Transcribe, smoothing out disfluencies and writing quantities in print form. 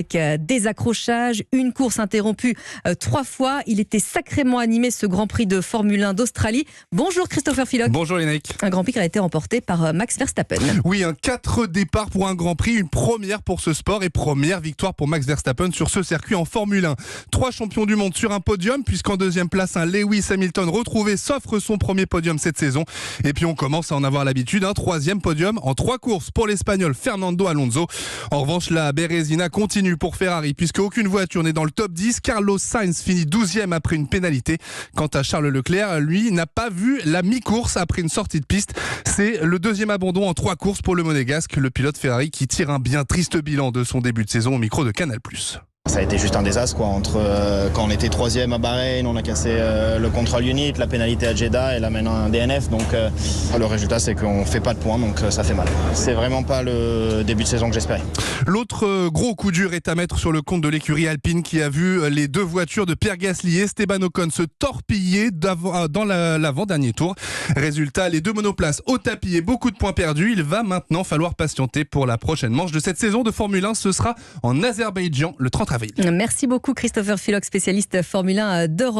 avec des accrochages, une course interrompue 3 fois. Il était sacrément animé ce Grand Prix de Formule 1 d'Australie. Bonjour Christopher Philoc. Bonjour Lénaïque. Un Grand Prix qui a été remporté par Max Verstappen. Oui, 4 départs pour un Grand Prix, une première pour ce sport et première victoire pour Max Verstappen sur ce circuit en Formule 1. 3 champions du monde sur un podium, puisqu'en deuxième place, un Lewis Hamilton retrouvé s'offre son premier podium cette saison. Et puis on commence à en avoir l'habitude, un 3e podium en 3 courses pour l'Espagnol Fernando Alonso. En revanche, la Bérésina continue pour Ferrari, puisque aucune voiture n'est dans le top 10. Carlos Sainz finit 12e après une pénalité. Quant à Charles Leclerc, lui n'a pas vu la mi-course après une sortie de piste. C'est le 2e abandon en 3 courses pour le Monégasque, le pilote Ferrari qui tire un bien triste bilan de son début de saison au micro de Canal+. Ça a été juste un désastre entre quand on était 3e à Bahreïn, on a cassé le control unit, la pénalité à Jeddah et là maintenant un DNF. Donc le résultat c'est qu'on fait pas de points, donc ça fait mal. C'est vraiment pas le début de saison que j'espérais. L'autre gros coup dur est à mettre sur le compte de l'écurie alpine qui a vu les 2 voitures de Pierre Gasly et Esteban Ocon se torpiller dans l'avant-dernier tour. Résultat, les 2 monoplaces au tapis et beaucoup de points perdus. Il va maintenant falloir patienter pour la prochaine manche de cette saison de Formule 1. Ce sera en Azerbaïdjan le 30 avril. Merci beaucoup Christopher Philoc, spécialiste Formule 1 d'Europe.